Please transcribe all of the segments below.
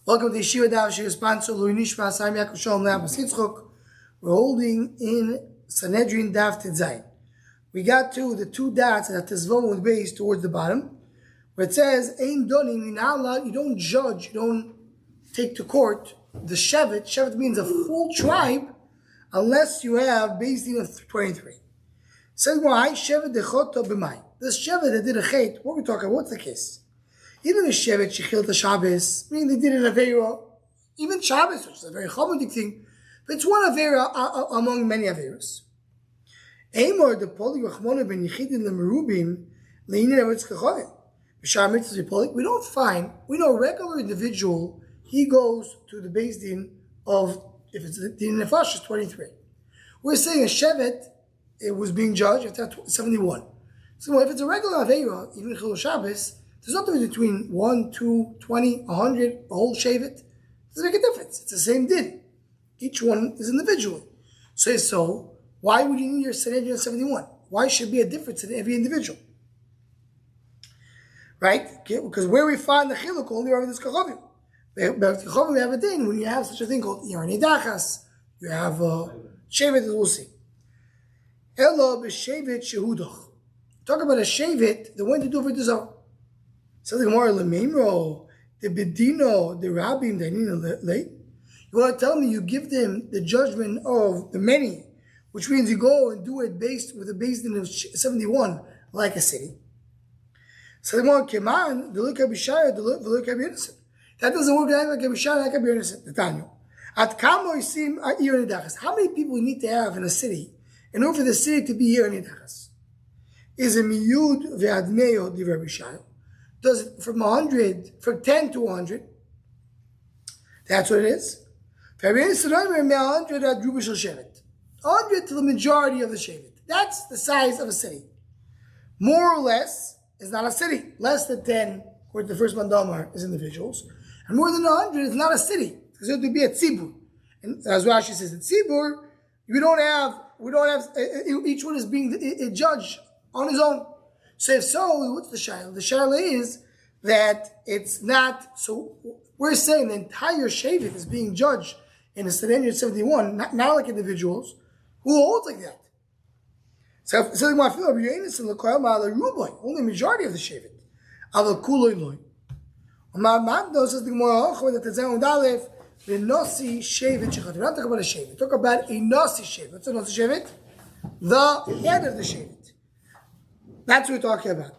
Welcome to Yeshiva Daf, sponsor Louis Nishma, Saim Yaakov Shalom Le'amas Yitzchok. We're holding in Sanhedrin Daf Tedzayin. We got to the two dots that Tezvon with base towards the bottom, where it says, Ein Donim, you're not allowed, you don't judge, you don't take to court the Shevet. Shevet means a full tribe, unless you have Beis Din of 23. Says why? Shevet dechoto b'may. This Shevet that did a chait, what are we talking about? What's the case? Even the Shevet Shechil the Shabbos, meaning they did an Aveira, even Shabbos, which is a very Chalamudik thing, but it's one Aveira among many Aveiras. Eimor the Poli Rachmona ben Yechidin lemerubim leinin avetz kachavim. B'shar mitzvahs v'polik. We don't find, we know a regular individual, he goes to the Beis Din of, if it's the Din Nefesh, is 23. We're saying a Shevet, it was being judged at 71. So if it's a regular Aveira, even Chil Shabbos, there's nothing between 1, 2, 20, 100, a whole Shevet. It doesn't make a difference. It's the same din. Each one is individual. So why would you need your Sanhedrin 71? Why should there be a difference in every individual? Right? Okay, because where we find the chiluk only over this kachavim. But kachavim we have a din when you have such a thing called yarnei dachas. You have Shevet, as we'll see. Elo b'Shevet shehudach. Talk about a Shevet, the one to do for the Zohar. So the Gemara, Lemimro, the Bedino, the Rabbim, the Nina late. You want to tell me you give them the judgment of the many, which means you go and do it based with a Beis Din of 71, like a city. So the Gemara, Keman, the look Abishaya, the look Abiyonison. That doesn't work like Abishaya, like Abiyonison, the Tanya. At Kamo Yisim Yonidachas. How many people you need to have in a city in order for the city to be Yonidachas? Is a Miyud Ve'admeyo Div Abishaya. Does it from 100, from 10 to 100? That's what it is. 100 to the majority of the Shevet. That's the size of a city. More or less is not a city. Less than 10, according to the first Mandamar, is individuals. And more than 100 is not a city. Because it would be a tzibur. And as Rashi says, a tzibur, we don't have, each one is being judged on his own. So if so, what's the shaila? The shaila is that it's not, so we're saying the entire Shevet is being judged in a Sanhedrin 71, not like individuals, who holds like that. So only majority of the Shevet. Says the Gemara, the Nasi Shevet. We're not talking about a Shevet. Talk about a Nasi Shevet. What's a Nasi Shevet? The head of the Shevet. That's what we're talking about.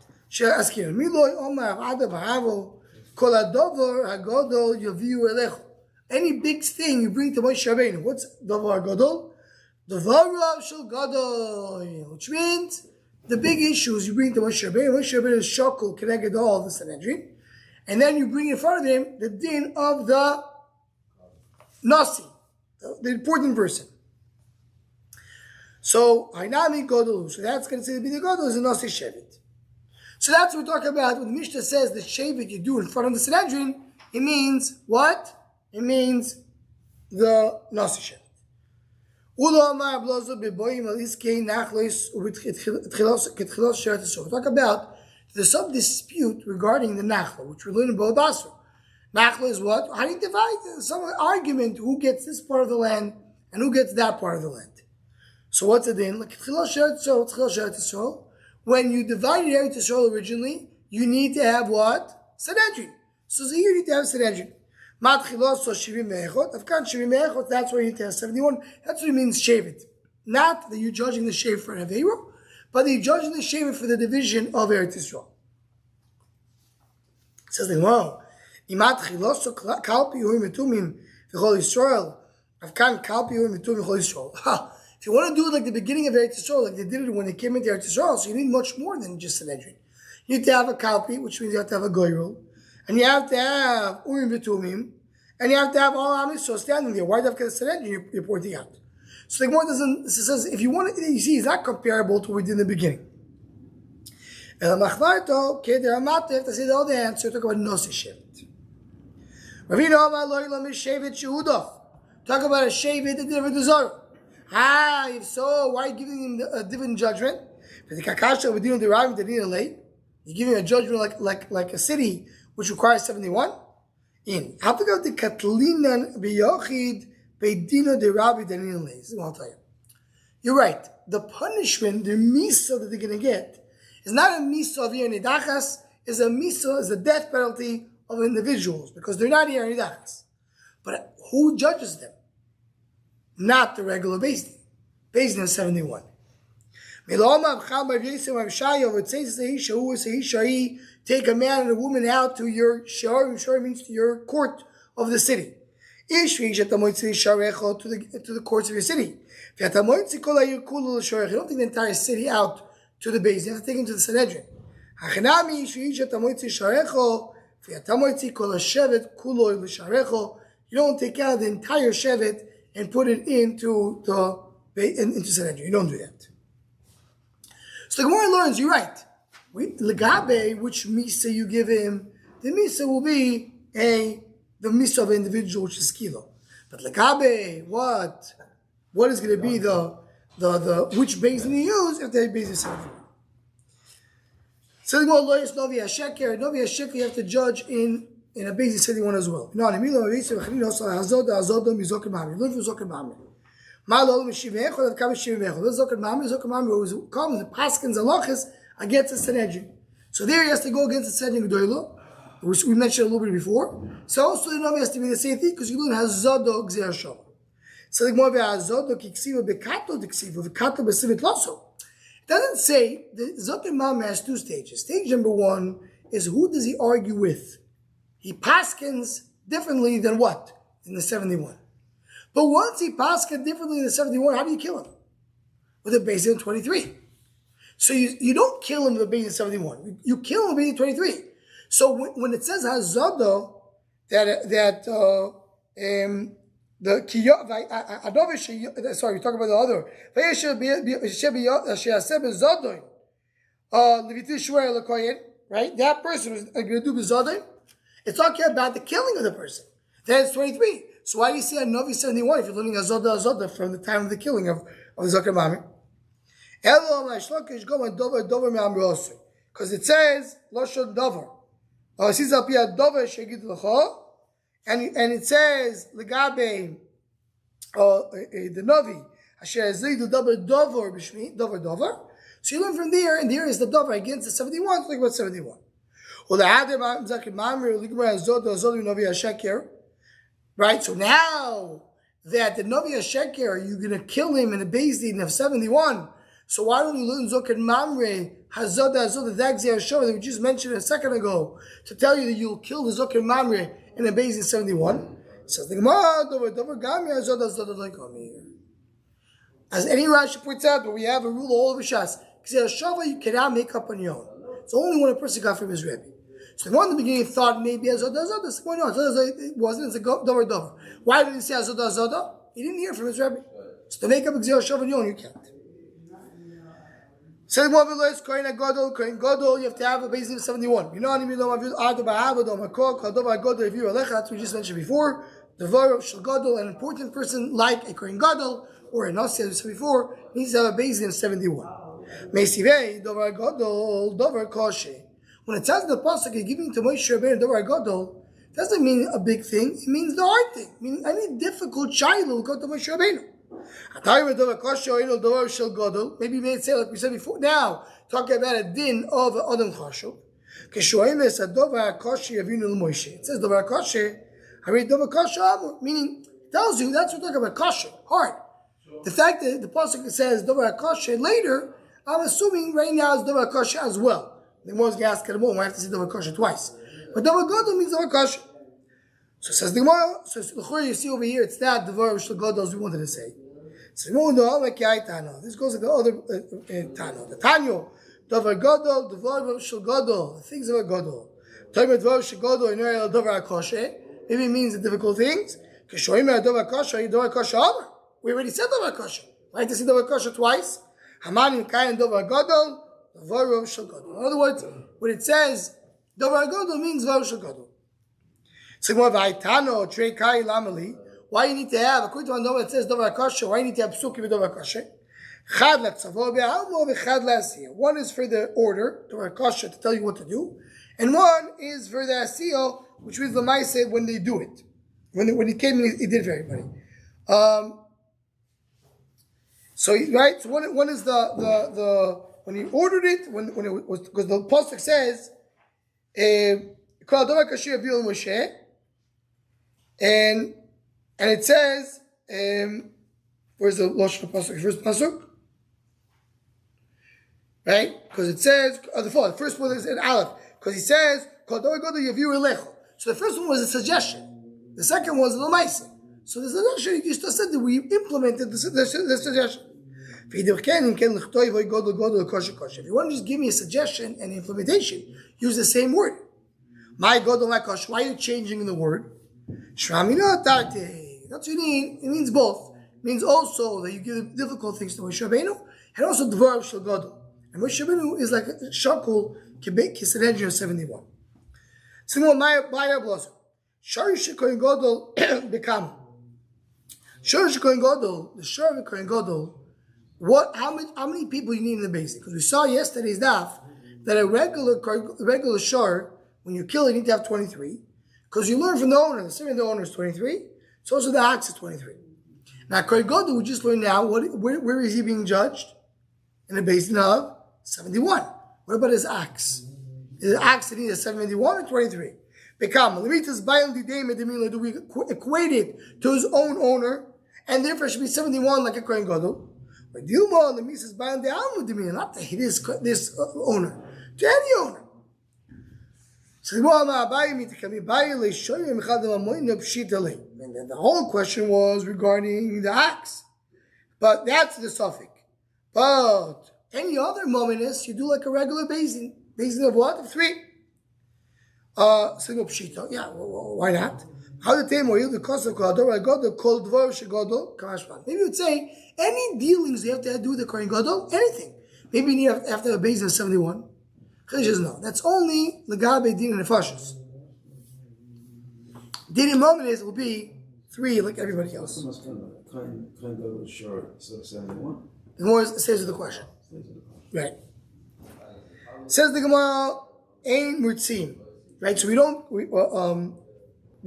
Any big thing you bring to Moshe Rabbeinu. What's Davar Gadol? Davar Shel Gadol. Which means the big issues you bring to Moshe Rabbeinu. Moshe Rabbeinu is Shokul, connected all the Sanhedrin. And then you bring in front of him the din of the Nasi, the important person. So, Hainami Godol. So that's going to be the Godol is a Nasi Shevet. So that's what we're talking about. When the Mishnah says the Shevet you do in front of the Sanhedrin, it means what? It means the Nasi Shevet. We talk about there's some dispute regarding the Nachla, which we learn in Bo Basra. Nachla is what? How do you divide? Some argument who gets this part of the land and who gets that part of the land. So what's it in? Like when you divided Eretz Yisrael originally, you need to have what? Sanhedrin. So here you need to have Sanhedrin. That's why you need to have 71. That's what it means Shevet. Not that you're judging the Shevet for an Aveira, but that you're judging the Shevet for the division of Eretz Yisrael. It says the Gemara, if you want to do it like the beginning of Eretz Yisrael, like they did it when they came into Eretz Yisrael, so you need much more than just Sanhedrin. You need to have a Kalpi, which means you have to have a Goyrul, and you have to have Urim V'Tumim, and you have to have all Am Yisrael standing there. Why do you have to have Sanhedrin you're pointing out? So the Gemara doesn't, it says, if you want to, you see, it's not comparable to what we did in the beginning. And the Machvarto, okay, there are Matef, to say the other answer, talk about Nasi Shevet. Ravina Amar Lo Ilam Shevet Shehudach. Talk about a Shevet that did the Zohar. If so, why are you giving him a different judgment? You're giving a judgment like a city which requires 71. in. After the Katlinan Biyochid Beidino de Rabbi Danin Leis. I'll tell you. You're right. The punishment, the miso that they're going to get, is not a miso of Nidachas, is a miso, is a death penalty of individuals, because they're not Nidachas. But who judges them? Not the regular Beis Din. Beis Din is 71. Take a man and a woman out to your shor. Shor means to your court of the city. To the courts of your city. You don't take the entire city out to the base. You have to take him to the Sanhedrin. You don't take out the entire shevet and put it into Sanhedrin. You don't do that. So the Gemara learns, you're right. Legabe, which misa you give him, the misa will be the misa of an individual, which is kilo. But legabe, what is going to be the which basin you use if they basin 71? So the Gemara learns Novi Hasheker. Novi Hasheker you have to judge in a basin 71 as well. You learn from Zokim who comes and paskins halachas against the Sanhedrin. So there he has to go against the Sanhedrin Gedolah, which we mentioned a little bit before. So also the Navi has to be the same thing, because you learn Hazodo Gzir Shava. So the Gemara Hazodo Kiksiva Bekato Diksiva Bekato Besivit Loso. It doesn't say the Zokim Mama has two stages. Stage number one is, who does he argue with? He paskins differently than what? In the 71. But once he paskins differently in the 71, how do you kill him? With a basin 23. So you don't kill him with a basin 71. You kill him with a basin 23. So when it says Hazodo, we're talking about the other. Right? That person is going to do Bizodoin. It's talking about the killing of the person. That's 23. So why do you see a Novi 71 if you're learning Hazoda from the time of the killing of the Zakir Mami? Because it says Loshon Dover. And it says Legabe the Novi Asher Zidu Dover Bishmi Dover. So you learn from there, and there is the Dover against the 71. Think about 71. Right, so now that the Novi Hasheker, you're going to kill him in the Beis Din of 71. So why don't you learn Zokin Mamre, Hazoda, Dagzi Hashoah that we just mentioned a second ago, to tell you that you'll kill the Zokin Mamre in the Beis Din 71? Says the Gemara, as any Rashi points out, but we have a rule all over Shas. Because Hashoah you cannot make up on your own. It's only when a person got from his Rebbe. So the one in the beginning thought maybe Hazoda. It wasn't. It's a Dover. Why did he say Hazoda? He didn't hear from his Rebbe. So to make up Gzir Hashoah on your own, you can't. So the Gemara is Kohen Gadol. You have to have a basis of 71. You know what I mean? That's we just mentioned before. The Var Shel Gadol, an important person like a Kohen Gadol or a Nasi, as we said before, needs to have a basis of 71. Meisivei Dover Gadol Dover Koshe. When it says the pasuk is giving to Moshe Rabbeinu Dover Gadol, doesn't mean a big thing. It means the hard thing. Meaning any difficult child will go to Moshe Rabbeinu. Maybe you may say like we said before. Now talking about a din of Adam Chashuv. It says Dover Koshe. I read Dover Koshe, meaning tells you that's what we're talking about. Koshe, hard. The fact that the pasuk says Dover Koshe later, I'm assuming right now is Dover Koshe as well. The Gemara is going to ask at the moment. I have to say Dover Kosher twice. But Dover Gadol means Dover Kosher. So says the Gemara. So you see over here, it's that Dover Shel Gadol as we wanted to say. So this goes to the other Tano. The Tanyo, Dover Gadol, Dover Shel Gadol, the things about Gadol. Dover Shel Gadol, in Dover Kosher. Maybe it means the difficult things. Dover Kosher, Dover Kosher. We already said Dover Kosher. Why to see Dover Kosher twice? Hamanim Kayan Dover Gadol. In other words, when it says Dover Gadol means Var Shel Gadol. So why you need to have, according to one it says Dover Kosher, why you need to have Psukim with Dover Kosher? One is for the order, Dover Kosher, to tell you what to do, and one is for the Asiyah, which means the Lamaisa said when they do it. When he came in, he did it for everybody. So one is the when he ordered it, when it was, because the pasuk says, and it says, where's the lashon pasuk? First pasuk, right? Because it says the first one is in Aleph, because he says, so the first one was a suggestion. The second was the Lamaisa. So the suggestion, you just said that we implemented the suggestion. If you want to just give me a suggestion and implementation, use the same word. My God, my gosh, why are you changing the word? That's what you mean. It means both. It means also that you give difficult things to Moshe Rabbeinu, and also Dvar Shel Gadol. And Moshe Rabbeinu is like a shakul Sanhedrin of 71. Similar, my blossom. Sharish Kohen Gadol become. Sharish Kohen Gadol, the Sharish Kohen Gadol. How many people you need in the basic? Because we saw yesterday's daf that a regular shor, when you kill it, you need to have 23. Because you learn from the owner, the same the owner is 23. So also the ox is 23. Now Kohen Gadol, we just learned now, where is he being judged? In a basin of 71. What about his ox? Is the ox that he has 71 or 23? Become do we equate it to his own owner, and therefore it should be 71 like a Kohen Gadol? But Dilma, the Mises bound the Almud Dominion, not to this owner, to any owner. So the whole question was regarding the ox. But that's the suffix. But any other moment is you do like a regular basin. Basin of what? Of 3. Single pshita. Yeah, why not? How the time the cost of Gadol, I got the cold Dvar Shegadol, Kamashman. Maybe you would say any dealings you have to do with the Kohen Gadol, anything. Maybe you have to have a basin of 71. Chiddush no. That's only Lagabe Din and Nefashos. Din and Mominis will be 3 like everybody else. Kohen Gadol is short, so 71. The more says the question. Right. Says the Gemara, Ein Murtzim. Right, so we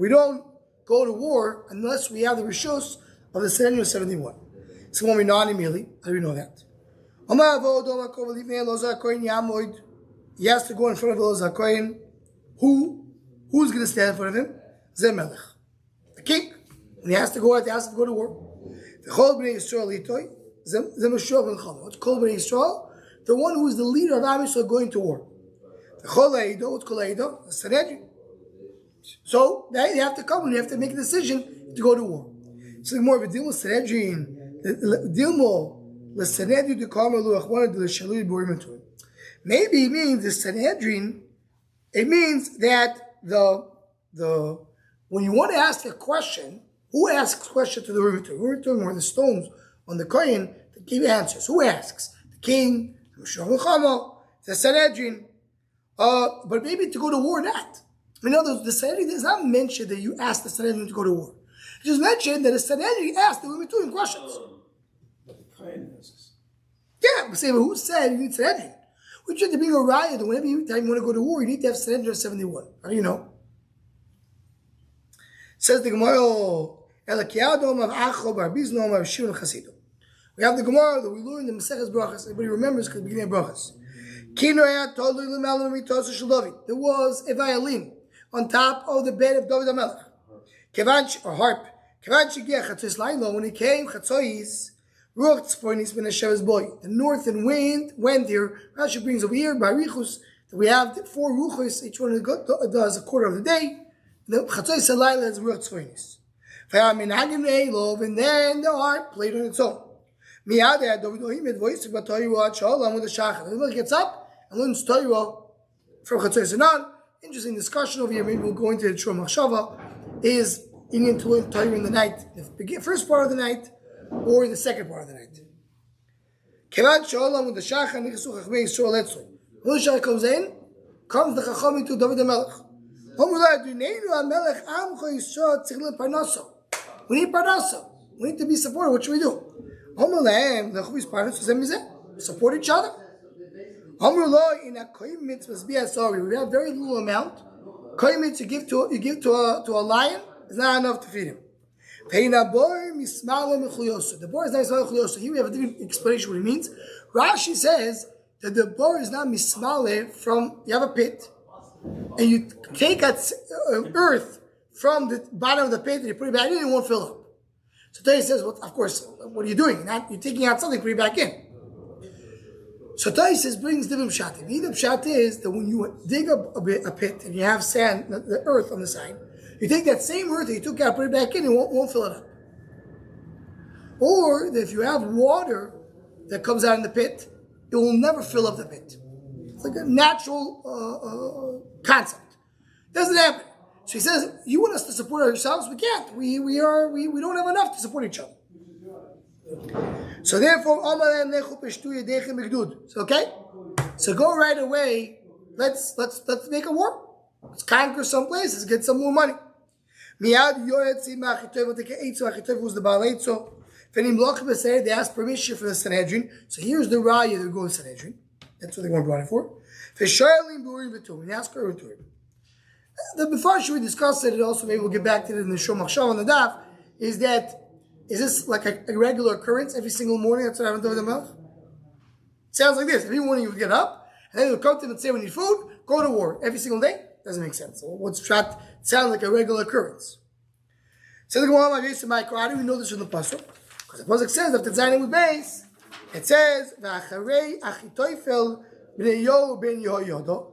don't go to war unless we have the rishos of the Sanhedrin of 71. So when we know immediately, how do we know that? He has to go in front of Elazar Kohen. Who's going to stand in front of him? Zemelech, the king. And he has to go out, he has to go to war. The Chol Bnei Yisrael Litoy, Zemeshov and Chol. What's Chol Bnei Yisrael? The one who is the leader of Am Yisrael going to war. The Chol Eido, what's Chol Eido? The Sanhedrin. So they have to come and you have to make a decision to go to war. So more of a deal with Sanhedrin, maybe it means the Sanhedrin. It means that the when you want to ask a question, who asks question to the Rivitur? Rivitur are the stones on the Kohen to give you answers. Who asks? The king, the Sanhedrin. But maybe to go to war, not. In other words, the Sanhedrin does not mention that you ask the Sanhedrin to go to war. It just mentioned that the Sanhedrin asked the Rivitur questions. But the Kohen asks. Yeah, but say, well, who said you need Sanhedrin? We tried to bring a riot that whenever you want to go to war, you need to have Sanhedrin of 71. How do you know? Says the Gemara, we have the Gemara that we learned in the Maseches Brachas. Everybody remembers because the beginning of Brachas. There was a violin on top of the bed of David HaMelech. Or harp. When he came, the northern wind went here. Rashi brings over here by Richus that we have 4 ruchos, each one does a quarter of the day. The Chatzois Salayla is Ruach Tzvoinis. And then the harp played on its own. He gets up and learns Torah from Chatzois Sanan. Interesting discussion over here. Maybe we'll go into the Shur Machshava. Is Indian to learn Torah in the night, the first part of the night, or in the second part of the night. When the Shach comes in, comes the Chacham to David HaMelech. We need parnasa. We need to be supported. What should we do? Support each other. We have very little amount. Kohen means you give to a lion is not enough to feed him. The boar is not mismale. Here we have a different explanation what it means. Rashi says that the boar is not mismale from, you have a pit, and you take earth from the bottom of the pit and you put it back in, it won't fill up. So Toy says, well, of course, what are you doing? You're taking out something, put it back in. So Toy says, brings different pshat. The pshat is that when you dig a pit and you have sand, the earth on the side, you take that same earth that you took out, put it back in, it won't fill it up. Or if you have water that comes out in the pit, it will never fill up the pit. It's like a natural concept. Doesn't happen. So he says, you want us to support ourselves? We can't. We don't have enough to support each other. So therefore, so okay? So go right away. Let's make a war. Let's conquer some places, get some more money. Miyad yoretzi ma'achitov take eitzo. Achitov was the Baal Eitzo. Fenim loch b'seir, they asked permission for the Sanhedrin. So here's the raya that go to Sanhedrin. That's what they want to brought it for. Feshalim b'urim v'turim. And ask her v'turim. The before we discussed it, also maybe we'll get back to it in the Shom Machshav on the Daf, is this like a regular occurrence every single morning? That's what happened to the Melech? Sounds like this. Every morning you would get up, and then you'll come to him and say, we need food, go to war. Every single day? Doesn't make sense. So what's trapped sounds like a regular occurrence. So the Gemara, how do we know this from the Pasuk? Because the Pasuk says that the Zayin with base, it says, V'acharei Achitoifel b'nei Yo ben Yehoyodo.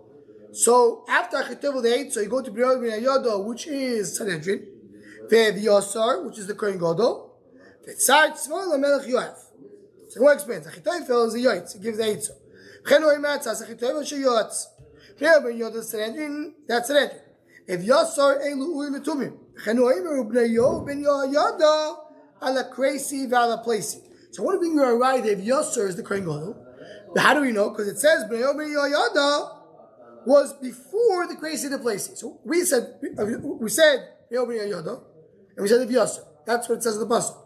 So after Achitophel the 8th, so you go to B'nei ben Yehoyodo, which is Sanhedrin, Ve'Yosar, which is the Kohen Gadol, Ve'Tzar Tzvon LaMelech Yoav. So what explains? Achitophel is the Yoitz, he gives the 8th. V'chen Oimat Tzas Achitophel Sheyotz. B'nei ben Yehoyodo Sanhedrin, that's Sanhedrin. If Yosar Elu Urim Etumim. V'chen Oimer B'nei Yo ben Yehoyodo ala Kresi v'ala Plesi. So what do you mean you're right if Yosar is the Kohen Gadol? But how do we know? Because it says B'nei Yo ben Yehoyodo was before the Kresi the Plesi. So we said B'nei ben Yehoyodo, and we said the Yosar. That's what it says in the Pasuk.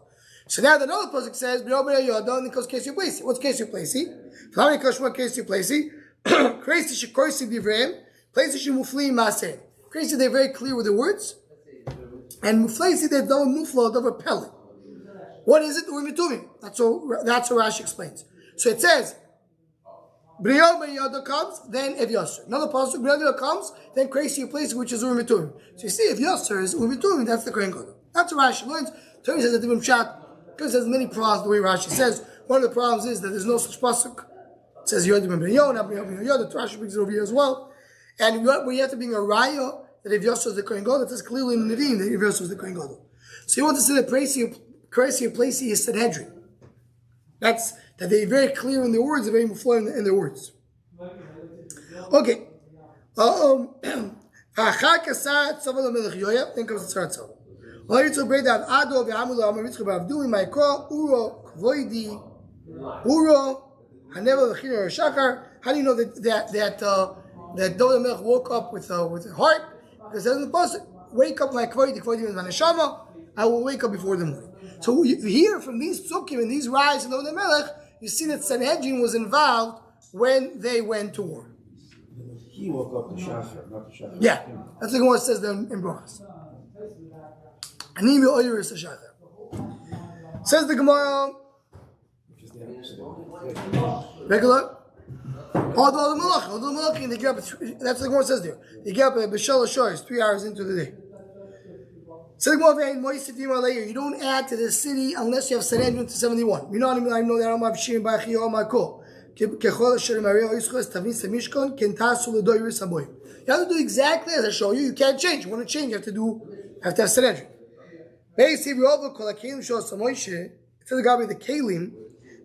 So now the other Pasuk says B'nei ben Yehoyodo, and it goes Kresi Plesi. What's Kresi Plesi? F'lami Kashma Kresi Plesi. Kresi shekorsi b'ivreim, Plesi shemufli ma'aseh. Kresi, they're very clear with the words, and Muflesi they're done mufla, they're repelling. What is it? Urim v'tumim. That's what Rashi explains. So it says B'nei ben Yehoyodo comes, then Ev Yosar. Another pasuk, B'nei Yehoyodo comes, then Kresi Plesi, which is Urim v'tumim. So you see, if Yosar is Urim v'tumim, that's the Kohen Gadol. That's what Rashi learns. Torah says a different shot, because there's many problems the way Rashi says. One of the problems is that there's no such pasuk. It says Yehoyodo ben Yehoyodo, not B'nei ben Yehoyodo. Rashi brings it over here as well. And when you have to bring a raya that if Yosar is the Kohen Gadol, it says clearly in the Nevi'im that if Yosar is the Kohen Gadol. So you want to say that Kresi Plesi is Sanhedrin. That's that they're very clear in their words, they're very mufla in their words. Okay. Then comes the Tzar Tzava. How do you know that David Melech woke up with a heart? Because it says in the Pasuk, wake up my kvodi, kvodi means my neshama, I will wake up before the morning. So you hear from these psukim and these rise in David Melech, you see that Sanhedrin was involved when they went to war. He woke up the Shachar, not the Shachar. Yeah, that's what it says there in Brachas. Ani v'oyer is the Shachar. Says the Gemara, regular. Although the Malach, they get up. That's what the Gemara says there. They get up at B'Shal Shores, 3 hours into the day. So the Gemara, you don't add to the city unless you have Sanhedrin to 71. You know what I know that I'm Avshim Ba'Chi Yom Akol. You have to do exactly as I show you. You can't change. You want to change, you have to have Sanhedrin. Basically, we all call a kelim show some Moshe. It says the kelim,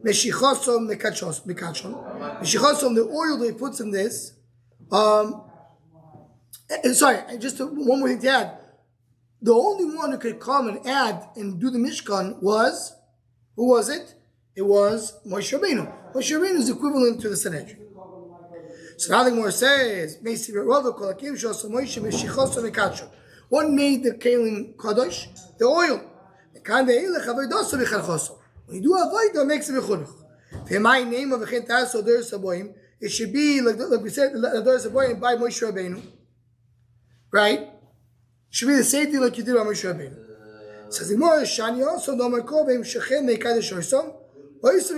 meshichasom meshichasom, the oil that he puts in this. Sorry, just one more thing to add. The only one who could come and add and do the Mishkan was, who was it? It was Moshe Rabbeinu. Moshe Rabbeinu is equivalent to the Sanhedrin. So now the Gemara says, what made the kelim kadosh? The oil. When you do avodah, it makes it mechunuch. My name of it should be like we said, the Dor Saboim by Moshe Rabbeinu. right? Should be the same thing like you did on Moshe Rabbeinu. Says the Gemara, Shani also no markov im shechem meikadosh oisom. If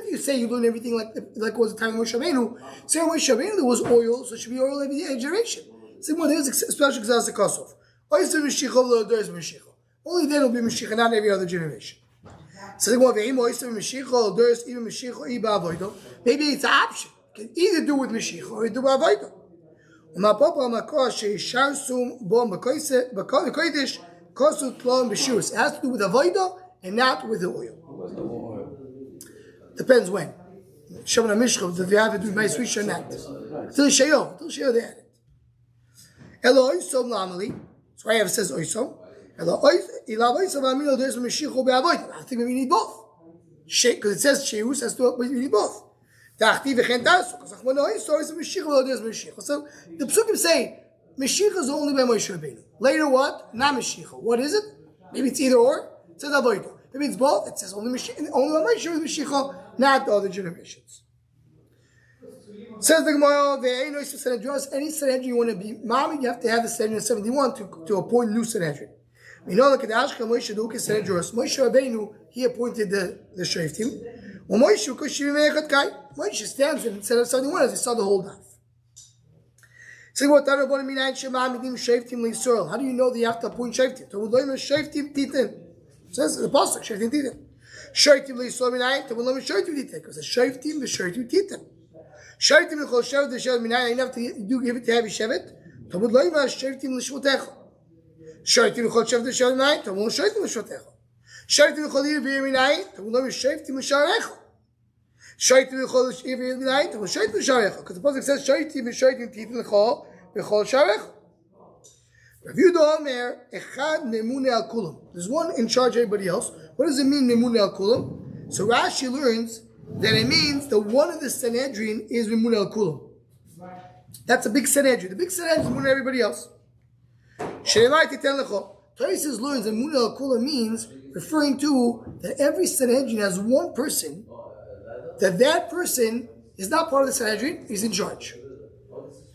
you say you learn everything like was the time of Moshe Rabbeinu, say Moshe Rabbeinu there was oil, so it should be oil every generation. Say well, there's a special example Kosov. Only then will be Mashiach, not every other generation. So they want maybe it's an option. You can either do with Mashiach or do with Avodah. It has to do with Avodah and not with the oil. Depends when. Shabbat Mishchav, do they have to do my switch or not? Till Shayo they had it. Elo Oisom Lamali. So I have says Oisom. Elo Oisom Lamilo, there's a Mashiach be Avodah. I think we need both. Because it says Sheus has to we need both. Ta'achti v'chen tasu. Because Achmano Oisom is a Mashiach, there's Mashiach. So the Psukim say Mashiach is only by Moshe Rabbeinu. Later what? Not Mashiach. What is it? Maybe it's either or. It says Avodah. Maybe it's both. It says only Mashiach. Only by Moshe is Mashiach, not the other generations. Says the Gemara, any Sanhedrin you want to be Mami, you have to have the Sanhedrin 71 to appoint new Sanhedrin. We know that Moshe Rabbeinu, he appointed the Shoftim. Moshe stands in instead of 71 as he saw the whole Daf. How do you know that you have to appoint Shoftim? It says the Pasuk, Shoftim Titin. Shoftim L'Yisrael Minayin, Tavulom Shoftim Titin. Because it's Shoftim, the Shoftim Titin. Shoftim L'Chol Shevet, the Shevet Minayin, you have to give it to every Shevet. Tavud Loima, Shoftim L'Shvotecha. Shoftim L'Chol Shevet, the Shevet Minayin, Tavulom Shoftim L'Shvotecha. Shoftim L'Chol Yir Minayin, Tavulom Shoftim L'Sharecha. Shoftim L'Chol Yir Minayin, Tavulom Shoftim L'Sharecha. Because the Pasuk says Shoftim Titin L'Chol L'Chol Sharecha. There's one in charge of everybody else. What does it mean, Memune al Kulam? So Rashi learns that it means the one of the Sanhedrin is Memune al Kulam. That's a big Sanhedrin. The big Sanhedrin is Memune everybody else. Tosis learns that Memune al Kulam means referring to that every Sanhedrin has one person, that person is not part of the Sanhedrin, he's in charge.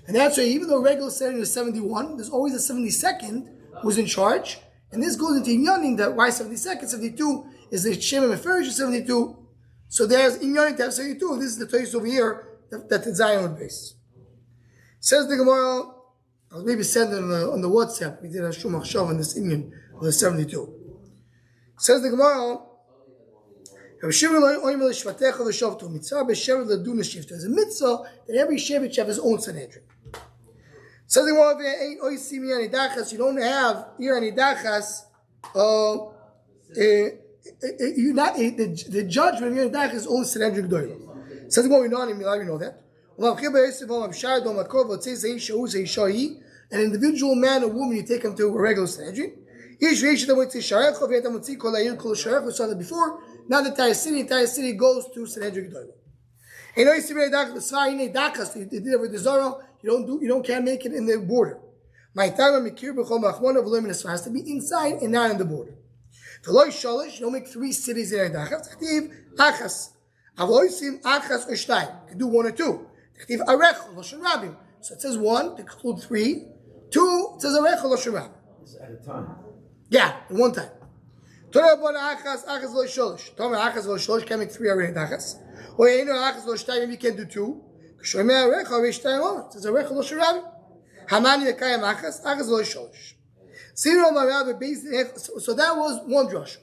And that's why even though regular Sanhedrin is 71, there's always a 72nd who's in charge. And this goes into Inyanim that why 72nd, 72 is the Shem and Meferish 72. So there's Inyanim to have 72. This is the Toys over here that the Zion would base. Says the Gemara, I'll maybe send it on the WhatsApp. We did a Shumach Shav on this Inyan of the 72. Says the Gemara, there's a mitzvah that every Shevet should have his own Sanhedrin. Says the Gemara, you don't have here any dachas. The judgment here in dachas is only Sanhedrin Gdoilo. Says the Gemara, we know that. An individual man or woman, you take him to a regular Sanhedrin. We saw that before. Now the entire city goes to Sanhedrin Gdoilo. You can't make it in the border. It has to be inside and not in the border. You don't make 3 cities in Dachas. You can do 1 or 2. So it says 1 to include 3. 2 it says Arech Loshen Rabim. At a time. Yeah, in one time. Can't make 3 already Dachas. Or maybe you can do 2. It says Arech Loshen Rabim. Hamani Mekayim Achas Lo Sholish. So that was one drush.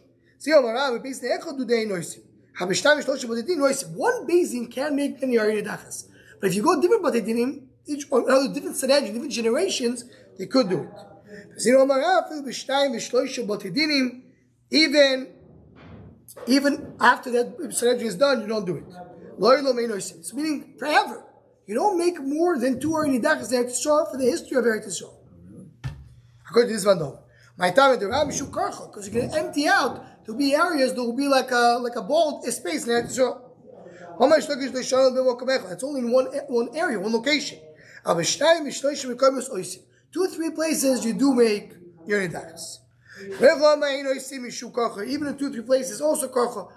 One basin can make many Dachas. But if you go different Batedinim, each or other different Sanhedrin, different generations, they could do it. Even after that Sanhedrin is done, you don't do it. So meaning forever. You don't make more than 2 Arei Dachas in Eretz Yisrael for the history of Eretz Yisrael. According to this one, my time at the Ram Shu Karcha, because you can empty out. There'll be areas that will be like a bald space in Eretz Yisrael. It's only in one area, one location. 2 or 3 places you do make Arei Dachas. Even in 2 or 3 places, also Karcha.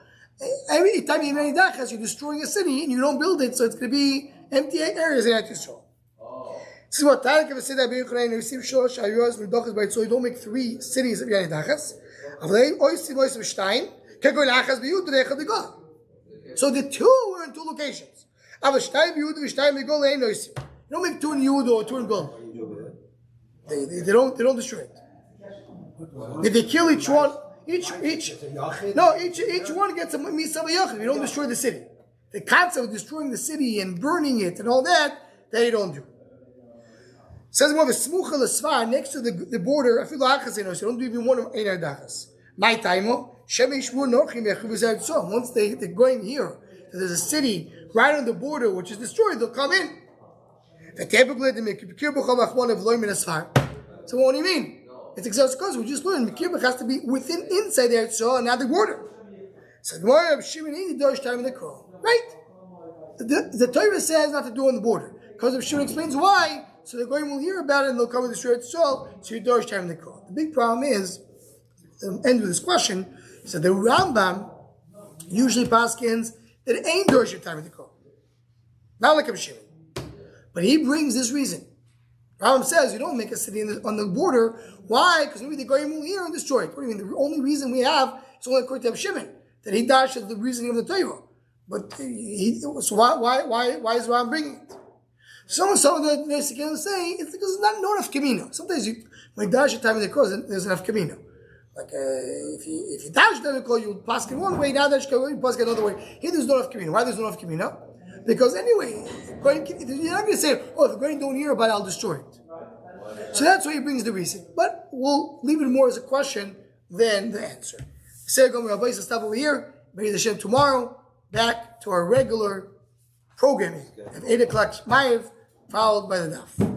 Every time you make Arei Dachas, you're destroying a city and you don't build it, so it's going to be empty areas in Eretz Yisrael. This is what Tarek said that so you don't make 3 cities of Yani Dachas. So the 2 were in 2 locations. You don't make 2 in Yehud or 2 in Gol. They don't destroy it. If they kill each one, each one gets a misa v'yachid. You don't destroy the city. The concept of destroying the city and burning it and all that you don't do. Says more of a smucha l'svar next to the border. I feel like you don't do even one of einar dachas. My taimo shemishmur nochim yechuv. So once they're going here, there's a city right on the border which is destroyed. They'll come in. So what do you mean? It's exactly because we just learned Mikirba has to be inside there, so not the border. So right? The Torah says not to do on the border. Because if Shimon explains why, so the Goyim will hear about it and they'll come with the Shir so you Dorish time in the call. The big problem is, end with this question, so the Rambam usually paskins that it ain't Dorish time in the call. Not like Shimon. But he brings this reason. Rambam says you don't make a city on the border. Why? Because maybe the Goyim will hear and destroy it. What do you mean? The only reason we have is only according to Shimon that he dashes the reasoning of the Torah. But so why is Rambam bringing it? Some of the Nesikim say it's because it's not enough kamino. Sometimes when you dash your time in the cause, there's enough kamino. Like if you dash the time in the cause, you pass it one way. Now dash you pass it another way. Here there's no enough kamino. Why there's no enough kamino? Because anyway, you're not going to say, "Oh, if the Goyim don't hear about it, I'll destroy it." So that's why he brings the reason. But we'll leave it more as a question than the answer. Say, "Rabbi, stop over here." Maybe Hashem tomorrow back to our regular programming at 8 o'clock, Mayev, followed by the Daf.